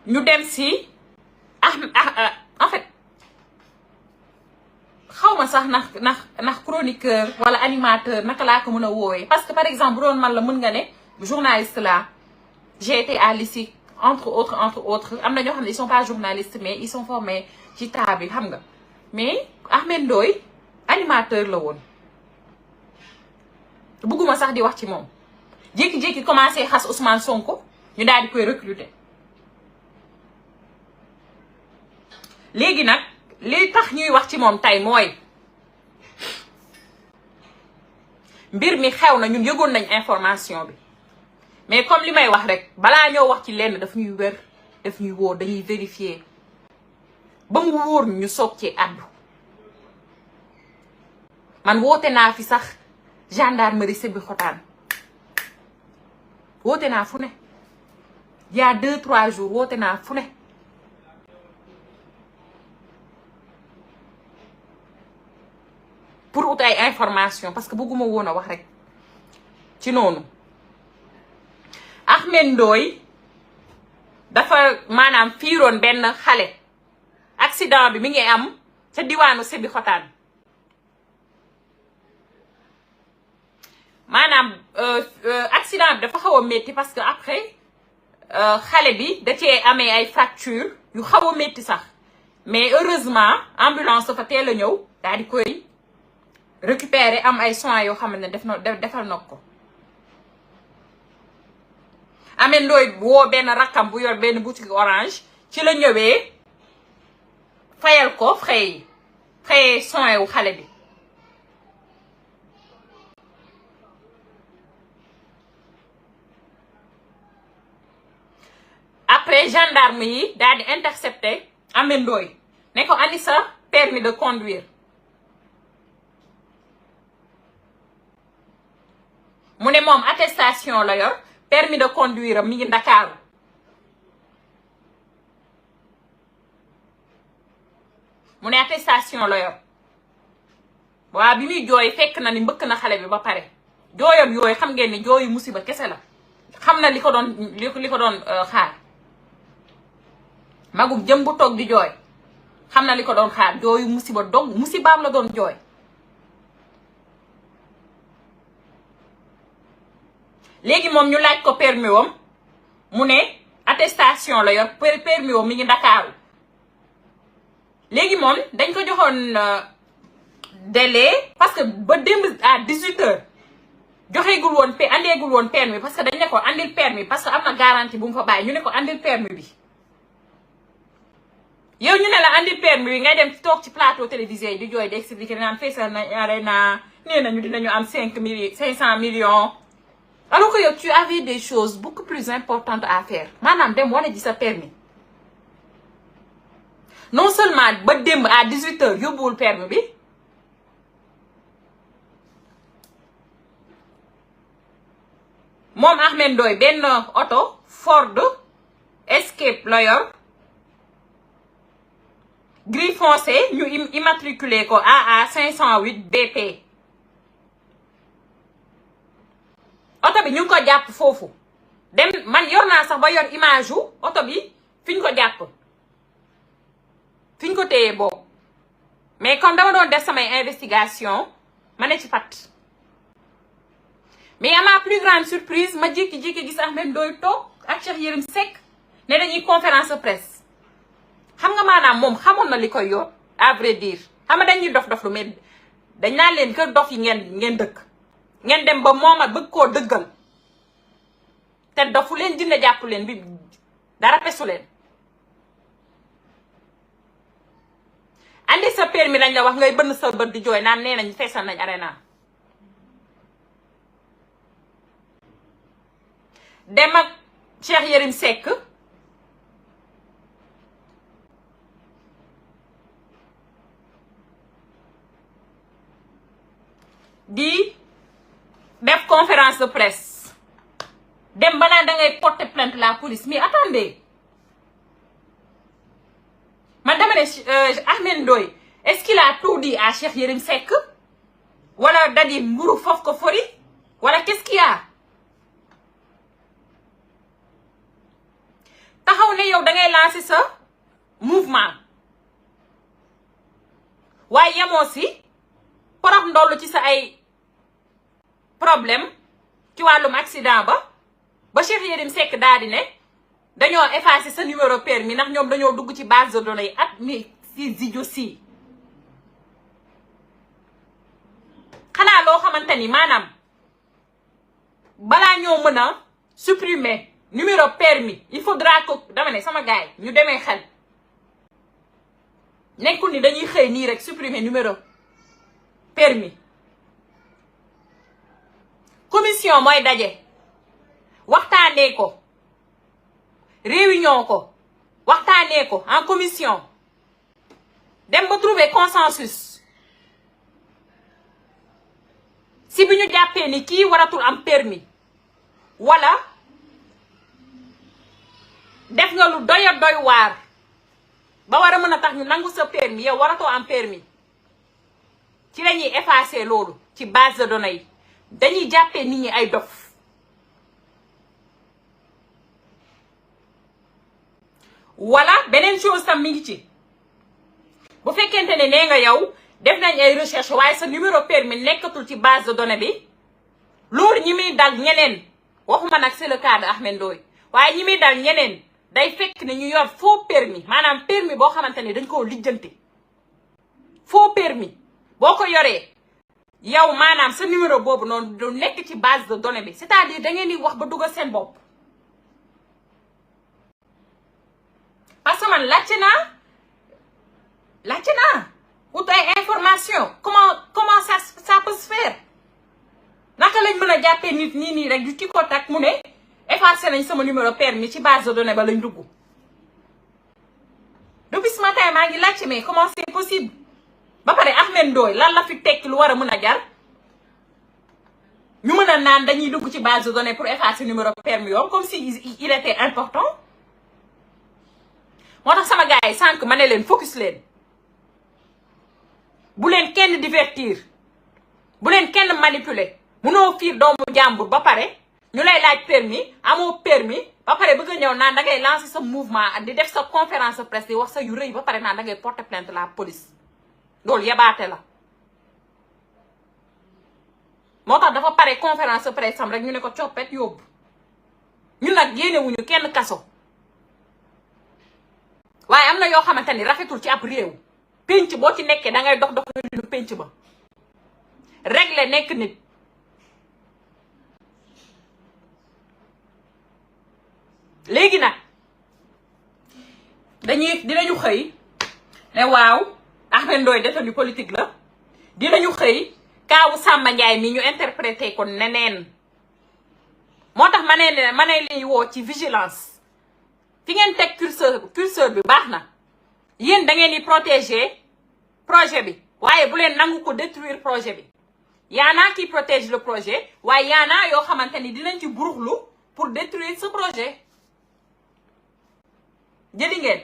ñu dem si en fait xawma sax ndax chroniqueur wala animateur naka laa ko mën a woowee parce que par exemple bu doon man la mën nga ne journaliste là j'ai été à l'ISIC entre autres am na ñoo xam ne ils sont pas journalistes mais ils sont formés ci table bi xam nga mais Ahmed Ndoye animateur la woon bëgguma sax di wax ci moom jékki-jékki commencé xas Ousmane Sonko ñu daal di koy recruter léegi nag li tax ñuy wax ci moom tey mooy mbir mi xew na ñun yëgoon nañ information bi mais comme li may wax rek balaa ñoo wax ci lenn daf ñuy wér daf ñuy wóor dañuy vérifier ba mu wóor ñu soog ci àddu man woote naa fi sax gendarmerie Sébikotane woote naa fu ne il y a 2-3 jours woote naa fu ne pour ut ay information parce que bëgguma woon a wax rek ci noonu Ahmed Ndoye dafa maanaam fiiroon benn xale accident bi mi ngi am ca diwaanu Sébikotane maanaam accident bi dafa xaw a métti parce que après xale bi da cee amee ay fracture yu xaw a métti sax mais heureusement ambulance dafa teel a ñëw daal di koy récupérer am ay soins yoo xam ne defal na ko Ahmed Ndoye woo benn rakkam bu yor benn boutique orange ci la ñëwee fayal ko frais soins wu xale bi après gendarme yi daal di intercepter Ahmed Ndoye ne ko andi sa permis de conduire mu ne moom attestation la yor permis de conduire am mi ngi Ndakaaru mu ne attestation la yor waaw bi muy jooy fekk na ni mbëkk na xale bi ba pare jooyam yooyu xam ngeen ni jooyu musiba kese la xam na li ko doon xaar magum jëm bu toog di jooy xam na li ko doon xaar jooyu musibaam la doon jooy léegi moom ñu laaj ko permis wam mu ne attestation la yor permis wam mi ngi Ndakaaru léegi moom dañ ko joxoon délai parce que ba démb à 18h joxeegul woon andeegul woon permis parce que dañ ne ko andil permis parce que am na garantie bu mu fa bàyyi ñu ne ko andil permis bi yow ñu ne la andil permis bi ngay dem toog ci plateau télévisé yi di jooy di expliquer naan feesal na arena nee nañu dinañu am 500 millions alors que yow tu avais des choses beaucoup plus importantes à faire maanaam dem wane ji sa permis non seulement ba démb à 18h yóbbuwul permis bi moom Ahmed Ndoye benn oto Ford Escape la yor gris foncé ñu immatriculé ko AA 508 BP oto bi ñu ngi ko jàpp foofu dem man yor naa sax ba yor image yu oto bi fi ñu ko jàpp fi ñu ko téye boobu mais comme dama doon def samay investigation ma ne ci fat mais à ma plus grande surprise ma jékki-jékki gis Ahmed Ndoye toog ak Cheikh Yérim Seck ne dañuy conférence de presse xam nga maanaam moom xamoon na li koy yor à vrai dire xam nga dañuy dof lu mais dañ naan leen kër dof yi ngeen dëkk ngeen dem ba moom a bëgg koo dëggal te dofu leen dina jàpp leen bi dara pesu leen andi sa permis lañ la wax ngay bënn sa bët di jooy naan nee nañ feesal nañ arena dem ak Cheikh Yérim Seck di def conférence de presse dem ba naan da ngay porter plainte la police mais attendez man dama ne Ahmed Ndoye est-ce qu'il a tout dit à Cheikh Yérim Seck wala dadi mburu foofu ko fori wala qu'est-ce qu'il y a taxaw ne yow yow da ngay lancer sa mouvement waaye yemoo si porox ndollu ci sa ay problème ci wàllum accident ba Cheikh Yérim Seck daal di ne dañoo effacer sa numéro permis ndax ñoom dañoo dugg ci base de données yi at mi si zidio si xanaa loo xamante ni maanaam balaa ñoo mën a supprimer numéro permis il faudra que dama ne sama gars yi ñu demee xel nekkul ni dañuy xëy nii rek supprimer numéro permis commission mooy daje waxtaanee ko réunion ko waxtaanee ko en commission dem ba trouver consensus si bi ñu jàppee ni kii waratul am permis wala def nga lu doy waar ba war a mën a tax ñu nangu sa permis yow waratoo am permis ci la ñuy effacer loolu ci base de données yi dañuy jàppee nit ñi ay dof wala beneen chose tam mi ngi ci bu fekkente ne nee nga yow def nañ ay recherche waaye sa numéro permis nekkatul ci base de données bi loolu ñi muy dal ñeneen waxuma nag c'est le cas de Ahmed Ndoye waaye ñi muy dal ñeneen day fekk ne ñu yor faux permis maanaam permis boo xamante ne dañ koo lijjanti faux permis boo ko yoree yow maanaam sa numéro boobu noonu du nekk ci base de données bi c'est-à-dire da ngeen di wax ba dugal seen bopp parce que man laajte naa ut ay information comment ça peut se faire naka lañ mën a jàppee nit nii rek du ci contact mu ne effacé nañ sama numéro permis ci base de données ba lañ dugg depuis ce matin maa ngi laajte mais comment c'est possible ba pare Ahmed Ndoye lan la fi tekki lu war a mën a jar ñu mën a naan dañuy dugg ci base de données pour effacer numéro permis yoom comme si il était important moo tax sama gars yi sànq ma ne leen focus leen bu leen kenn divertir bu leen kenn manipuler munoo fiir doomu jàmbur ba pare ñu lay laaj permis amoo permis ba pare bëgg a ñëw naan da ngay lancer sa mouvement di def sa conférence de presse di wax sa yu rëy ba pare naan da ngay porter plainte la police loolu yabaate la moo tax dafa pare conférence de presse am rek ñu ne ko coppet yóbbu ñu nag yéenewuñu kenn kaso waaye am na yoo xamante ni rafetul ci ab réew pénc boo ci nekkee da ngay dox lu pénc ba régler nekk nit léegi nag dinañu xëy ne waaw Ahmed Ndoye détenu politique la dinañu xëy kaawu Samba Ndiaye mi ñu interprété ko neneen moo tax ma ne liy woo ci vigilance fi ngeen teg curseur bi baax na yéen da ngeen di protéger projet bi waaye bu leen nangu ko détruire projet bi yaanaa qui protège le projet waaye yaanaa yoo xamante ni dinañ ci buruxlu pour détruire ce projet jëli ngeen